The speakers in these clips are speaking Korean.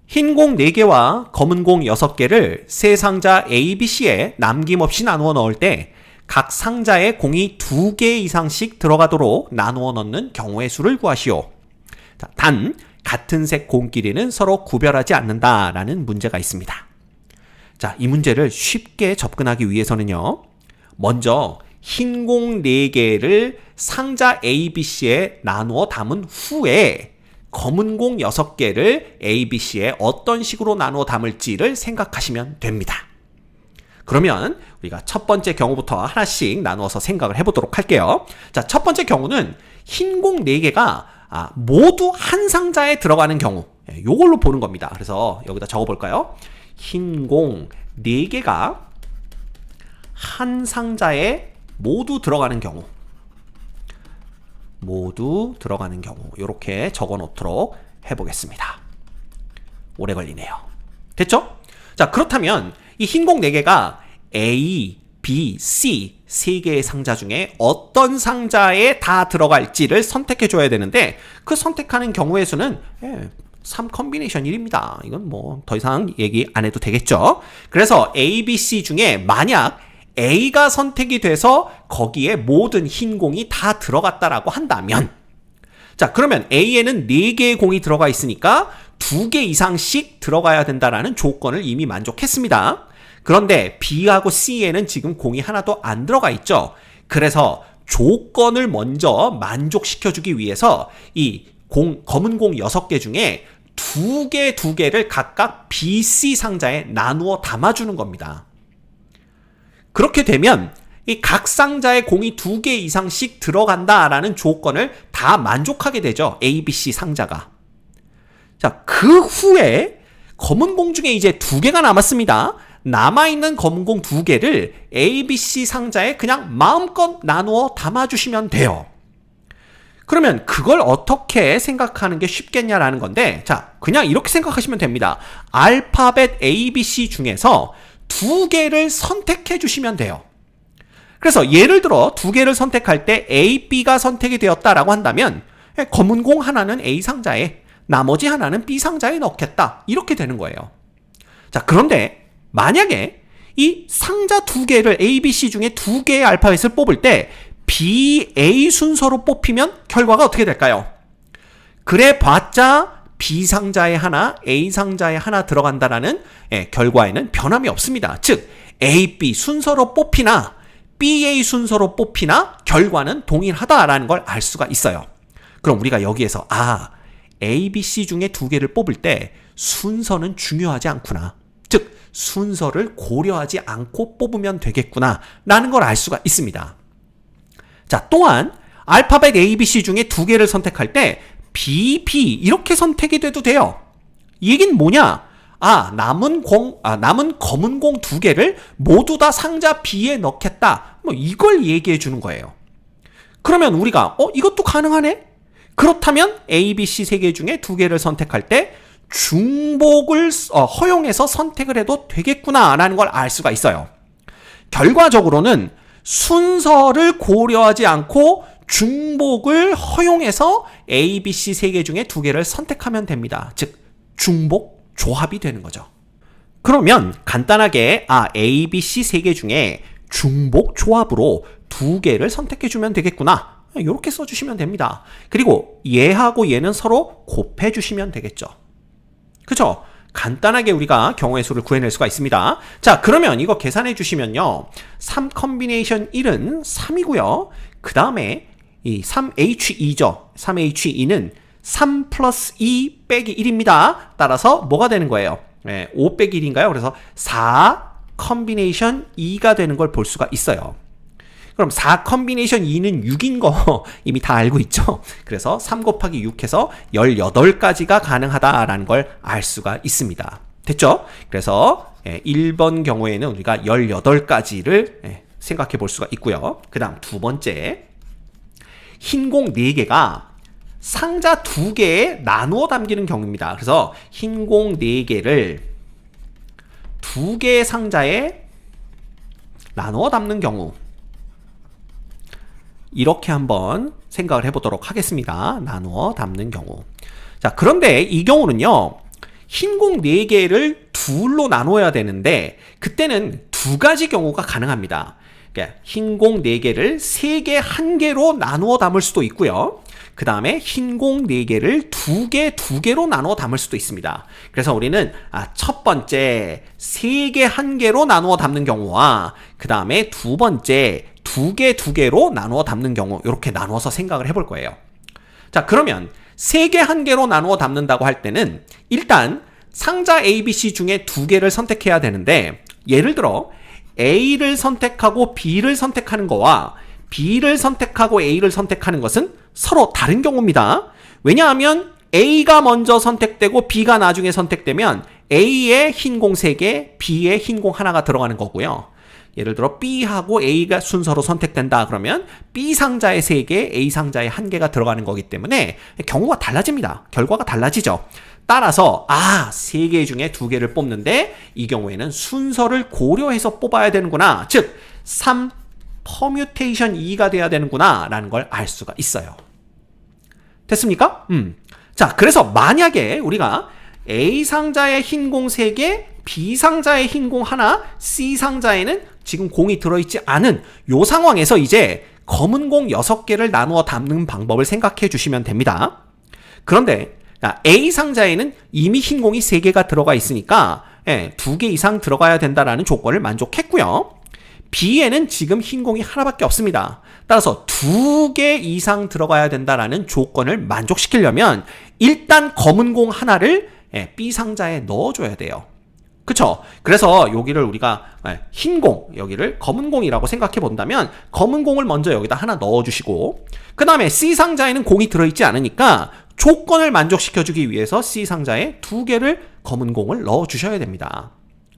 흰 공 4개와 검은 공 6개를 세 상자 A, B, C에 남김없이 나누어 넣을 때 각 상자에 공이 2개 이상씩 들어가도록 나누어 넣는 경우의 수를 구하시오. 단, 같은 색 공끼리는 서로 구별하지 않는다라는 문제가 있습니다. 자, 이 문제를 쉽게 접근하기 위해서는요. 먼저 흰 공 4개를 상자 A, B, C에 나누어 담은 후에 검은 공 6개를 A, B, C에 어떤 식으로 나누어 담을지를 생각하시면 됩니다. 그러면 우리가 첫 번째 경우부터 하나씩 나누어서 생각을 해보도록 할게요. 자, 첫 번째 경우는 흰 공 4개가 모두 한 상자에 들어가는 경우, 요걸로 보는 겁니다. 그래서 여기다 적어볼까요? 흰 공 4개가 한 상자에 모두 들어가는 경우, 이렇게 적어 놓도록 해보겠습니다. 오래 걸리네요. 됐죠? 자, 그렇다면 이 흰 공 4개가 A, B, C 3개의 상자 중에 어떤 상자에 다 들어갈지를 선택해 줘야 되는데, 그 선택하는 경우의 수는 3 컨비네이션 1입니다. 이건 뭐 더 이상 얘기 안 해도 되겠죠? 그래서 A, B, C 중에 만약 A가 선택이 돼서 거기에 모든 흰 공이 다 들어갔다라고 한다면, 자, 그러면 A에는 4개의 공이 들어가 있으니까 2개 이상씩 들어가야 된다라는 조건을 이미 만족했습니다. 그런데 B하고 C에는 지금 공이 하나도 안 들어가 있죠. 그래서 조건을 먼저 만족시켜주기 위해서 이 검은 공 6개 중에 2개를 각각 B, C 상자에 나누어 담아주는 겁니다. 그렇게 되면 이 각 상자에 공이 2개 이상씩 들어간다라는 조건을 다 만족하게 되죠. A, B, C 상자가. 자, 그 후에 검은 공 중에 이제 2개가 남았습니다. 남아있는 검은 공 2개를 A, B, C 상자에 그냥 마음껏 나누어 담아주시면 돼요. 그러면 그걸 어떻게 생각하는 게 쉽겠냐라는 건데, 자, 그냥 이렇게 생각하시면 됩니다. 알파벳 A, B, C 중에서 2개를 선택해 주시면 돼요. 그래서 예를 들어 2개를 선택할 때 A, B가 선택이 되었다라고 한다면 검은 공 하나는 A 상자에, 나머지 하나는 B 상자에 넣겠다, 이렇게 되는 거예요. 자, 그런데 만약에 이 상자 2개를 A, B, C 중에 2개의 알파벳을 뽑을 때 B, A 순서로 뽑히면 결과가 어떻게 될까요? 그래 봤자 B 상자에 하나, A 상자에 하나 들어간다라는 결과에는 변함이 없습니다. 즉 A, B 순서로 뽑히나 B, A 순서로 뽑히나 결과는 동일하다라는 걸 알 수가 있어요. 그럼 우리가 여기에서 A, B, C 중에 2개를 뽑을 때 순서는 중요하지 않구나, 즉 순서를 고려하지 않고 뽑으면 되겠구나 라는 걸 알 수가 있습니다. 자, 또한 알파벳 A, B, C 중에 2개를 선택할 때 B, B 이렇게 선택이 돼도 돼요. 이 얘기는 뭐냐? 남은 검은 공 2개를 모두 다 상자 B에 넣겠다, 뭐 이걸 얘기해 주는 거예요. 그러면 우리가 이것도 가능하네? 그렇다면 A, B, C 3개 중에 2개를 선택할 때 중복을 허용해서 선택을 해도 되겠구나라는 걸 알 수가 있어요. 결과적으로는 순서를 고려하지 않고 중복을 허용해서 A, B, C 3개 중에 2개를 선택하면 됩니다. 즉 중복 조합이 되는 거죠. 그러면 간단하게 A, B, C 3개 중에 중복 조합으로 2개를 선택해주면 되겠구나, 이렇게 써주시면 됩니다. 그리고 얘하고 얘는 서로 곱해주시면 되겠죠. 그죠? 간단하게 우리가 경우의 수를 구해낼 수가 있습니다. 자, 그러면 이거 계산해 주시면요, 3 컨비네이션 1은 3이고요. 그 다음에 이 3H2죠. 3H2는 3 플러스 2 빼기 1입니다. 따라서 뭐가 되는 거예요? 5 빼기 1인가요? 그래서 4 컨비네이션 2가 되는 걸 볼 수가 있어요. 그럼 4 컨비네이션 2는 6인 거 이미 다 알고 있죠? 그래서 3 곱하기 6 해서 18가지가 가능하다라는 걸 알 수가 있습니다. 됐죠? 그래서 1번 경우에는 우리가 18가지를 생각해 볼 수가 있고요. 그 다음 두 번째, 흰 공 4개가 상자 2개에 나누어 담기는 경우입니다. 그래서 흰 공 4개를 2개의 상자에 나누어 담는 경우, 이렇게 한번 생각을 해보도록 하겠습니다. 나누어 담는 경우. 자, 그런데 이 경우는요, 흰 공 4개를 둘로 나눠야 되는데 그때는 두 가지 경우가 가능합니다. 그러니까 흰 공 4개를 3개, 1개로 나누어 담을 수도 있고요. 그 다음에 흰 공 4개를 2개, 2개로 나누어 담을 수도 있습니다. 그래서 우리는 첫 번째 3개, 1개로 나누어 담는 경우와 그 다음에 두 번째 2개, 2개로 나누어 담는 경우 이렇게 나누어서 생각을 해볼 거예요. 자, 그러면 3개, 1개로 나누어 담는다고 할 때는 일단 상자 A, B, C 중에 2개를 선택해야 되는데 예를 들어 A를 선택하고 B를 선택하는 거와 B를 선택하고 A를 선택하는 것은 서로 다른 경우입니다. 왜냐하면 A가 먼저 선택되고 B가 나중에 선택되면 A에 흰 공 3개, B에 흰 공 1가 들어가는 거고요. 예를 들어 B하고 A가 순서로 선택된다 그러면 B 상자에 3개, A 상자에 1개가 들어가는 거기 때문에 경우가 달라집니다. 결과가 달라지죠. 따라서 3개 중에 2개를 뽑는데 이 경우에는 순서를 고려해서 뽑아야 되는구나. 즉 3 퍼뮤테이션 2가 돼야 되는구나 라는 걸 알 수가 있어요. 됐습니까? 자, 그래서 만약에 우리가 A 상자에 흰 공 3개, B 상자에 흰 공 1, C 상자에는 지금 공이 들어있지 않은 요 상황에서 이제 검은 공 6개를 나누어 담는 방법을 생각해 주시면 됩니다. 그런데 A 상자에는 이미 흰 공이 3개가 들어가 있으니까 2개 이상 들어가야 된다라는 조건을 만족했고요. B에는 지금 흰 공이 하나밖에 없습니다. 따라서 2개 이상 들어가야 된다라는 조건을 만족시키려면 일단 검은 공 하나를 B 상자에 넣어줘야 돼요. 그쵸? 그래서 여기를 우리가 흰 공, 여기를 검은 공이라고 생각해 본다면 검은 공을 먼저 여기다 하나 넣어주시고 그 다음에 C 상자에는 공이 들어있지 않으니까 조건을 만족시켜주기 위해서 C 상자에 2개를 검은 공을 넣어주셔야 됩니다.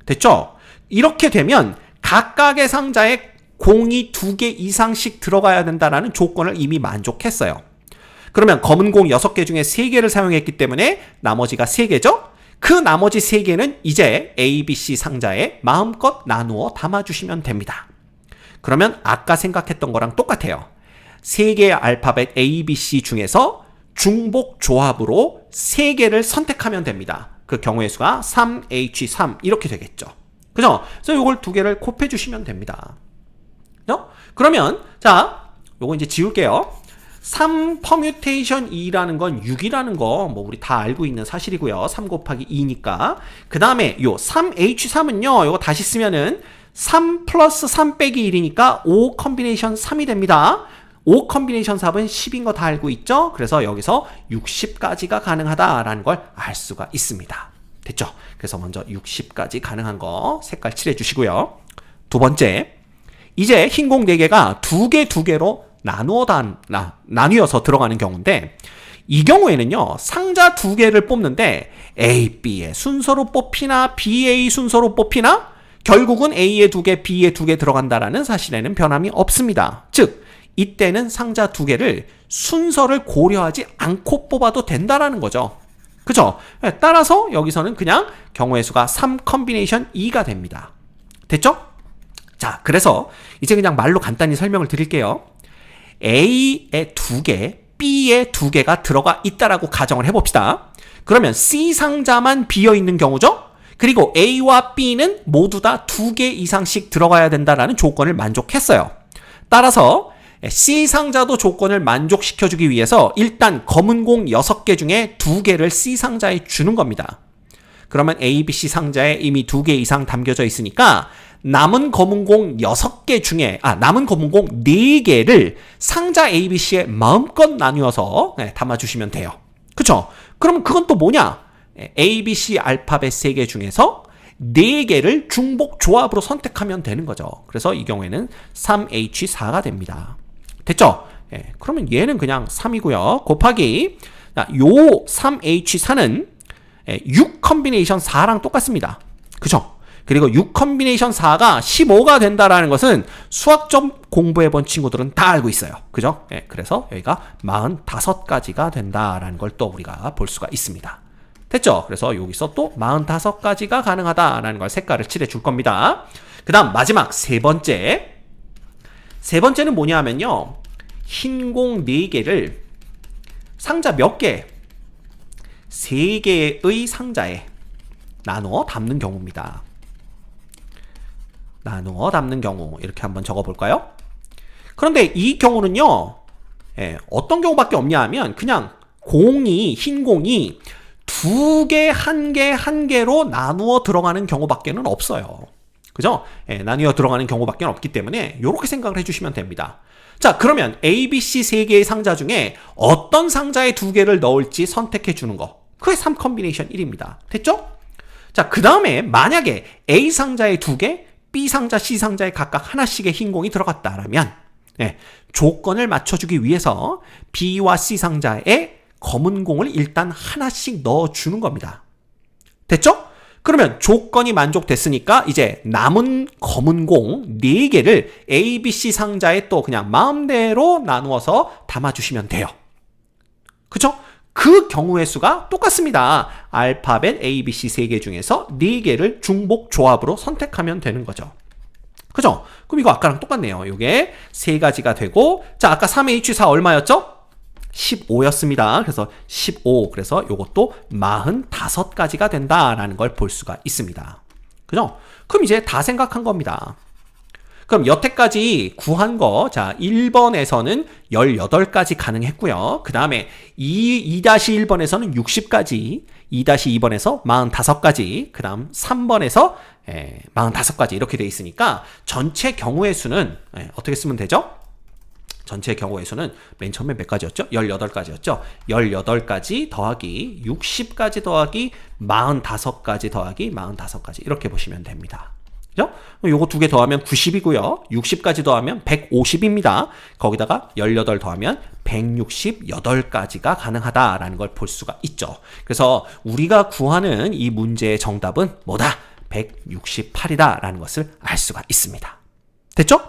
됐죠? 이렇게 되면 각각의 상자에 공이 2개 이상씩 들어가야 된다는 조건을 이미 만족했어요. 그러면 검은 공 6개 중에 3개를 사용했기 때문에 나머지가 3개죠? 그 나머지 3개는 이제 A, B, C 상자에 마음껏 나누어 담아주시면 됩니다. 그러면 아까 생각했던 거랑 똑같아요. 3개의 알파벳 A, B, C 중에서 중복 조합으로 3개를 선택하면 됩니다. 그 경우의 수가 3H3 이렇게 되겠죠. 그죠? 그래서 이걸 2개를 곱해 주시면 됩니다. 그러면 자, 요거 이제 지울게요. 3 퍼뮤테이션 2라는 건 6이라는 거 뭐 우리 다 알고 있는 사실이고요. 3 곱하기 2니까. 그 다음에 요 3H3은요. 요거 다시 쓰면은 3 플러스 3 빼기 1이니까 5 컨비네이션 3이 됩니다. 5 컨비네이션 3은 10인 거 다 알고 있죠? 그래서 여기서 60까지가 가능하다라는 걸 알 수가 있습니다. 됐죠? 그래서 먼저 60까지 가능한 거 색깔 칠해 주시고요. 두 번째, 이제 흰 공 4개가 2개로 나뉘어서 들어가는 경우인데 이 경우에는요. 상자 2개를 뽑는데 A, B의 순서로 뽑히나 BA 순서로 뽑히나 결국은 A에 2개, B에 2개 들어간다라는 사실에는 변함이 없습니다. 즉 이때는 상자 2개를 순서를 고려하지 않고 뽑아도 된다라는 거죠. 그죠? 따라서 여기서는 그냥 경우의 수가 3 컨비네이션 2가 됩니다. 됐죠? 자, 그래서 이제 그냥 말로 간단히 설명을 드릴게요. A에 2개, B에 2개가 들어가 있다라고 가정을 해봅시다. 그러면 C 상자만 비어있는 경우죠? 그리고 A와 B는 모두 다 2개 이상씩 들어가야 된다라는 조건을 만족했어요. 따라서 C 상자도 조건을 만족시켜주기 위해서 일단 검은 공 6개 중에 2개를 C 상자에 주는 겁니다. 그러면 A, B, C 상자에 이미 2개 이상 담겨져 있으니까 남은 검은 공 6개 중에 남은 검은 공 4개를 상자 A, B, C에 마음껏 나누어서 담아주시면 돼요. 그쵸? 그럼 그건 또 뭐냐? A, B, C 알파벳 3개 중에서 4개를 중복 조합으로 선택하면 되는 거죠. 그래서 이 경우에는 3H4가 됩니다. 됐죠? 그러면 얘는 그냥 3이고요. 곱하기 요 3H4는 6 컨비네이션 4랑 똑같습니다. 그죠? 그리고 6 컨비네이션 4가 15가 된다라는 것은 수학점 공부해본 친구들은 다 알고 있어요. 그죠? 그래서 여기가 45가지가 된다라는 걸 또 우리가 볼 수가 있습니다. 됐죠? 그래서 여기서 또 45가지가 가능하다라는 걸 색깔을 칠해 줄 겁니다. 그 다음 마지막 세 번째는 뭐냐 하면요. 흰 공 4개를 상자 몇 개? 3개의 상자에 나누어 담는 경우입니다. 나누어 담는 경우 이렇게 한번 적어볼까요? 그런데 이 경우는요, 어떤 경우밖에 없냐 하면 그냥 흰 공이 두 개, 한 개, 한 개로 나누어 들어가는 경우밖에는 없어요. 그죠? 나누어 들어가는 경우밖에 없기 때문에 이렇게 생각을 해주시면 됩니다. 자, 그러면 A, B, C 세 개의 상자 중에 어떤 상자에 두 개를 넣을지 선택해 주는 거. 그게 3 컨비네이션 1입니다. 됐죠? 자, 그 다음에 만약에 A 상자에 두 개, B 상자, C 상자에 각각 하나씩의 흰 공이 들어갔다라면 조건을 맞춰주기 위해서 B와 C 상자에 검은 공을 일단 하나씩 넣어주는 겁니다. 됐죠? 그러면 조건이 만족됐으니까 이제 남은 검은 공 4개를 A, B, C 상자에 또 그냥 마음대로 나누어서 담아주시면 돼요. 그쵸? 그 경우의 수가 똑같습니다. 알파벳 A, B, C 3개 중에서 4개를 중복 조합으로 선택하면 되는 거죠. 그죠? 그럼 이거 아까랑 똑같네요. 이게 3가지가 되고, 자, 아까 3H4 얼마였죠? 15였습니다. 그래서 15, 그래서 요것도 45가지가 된다라는 걸 볼 수가 있습니다. 그죠? 그럼 이제 다 생각한 겁니다. 그럼 여태까지 구한 거, 자, 1번에서는 18가지 가능했고요. 그 다음에 2-1번에서는 60가지, 2-2번에서 45가지, 그 다음 3번에서 45가지 이렇게 돼 있으니까 전체 경우의 수는 어떻게 쓰면 되죠? 전체 경우의 수는 맨 처음에 몇 가지였죠? 18가지였죠? 18가지 더하기 60가지 더하기 45가지 더하기 45가지 이렇게 보시면 됩니다. 그죠? 요거 2개 더하면 90이고요. 60까지 더하면 150입니다. 거기다가 18 더하면 168가지가 가능하다라는 걸 볼 수가 있죠. 그래서 우리가 구하는 이 문제의 정답은 뭐다? 168이다라는 것을 알 수가 있습니다. 됐죠?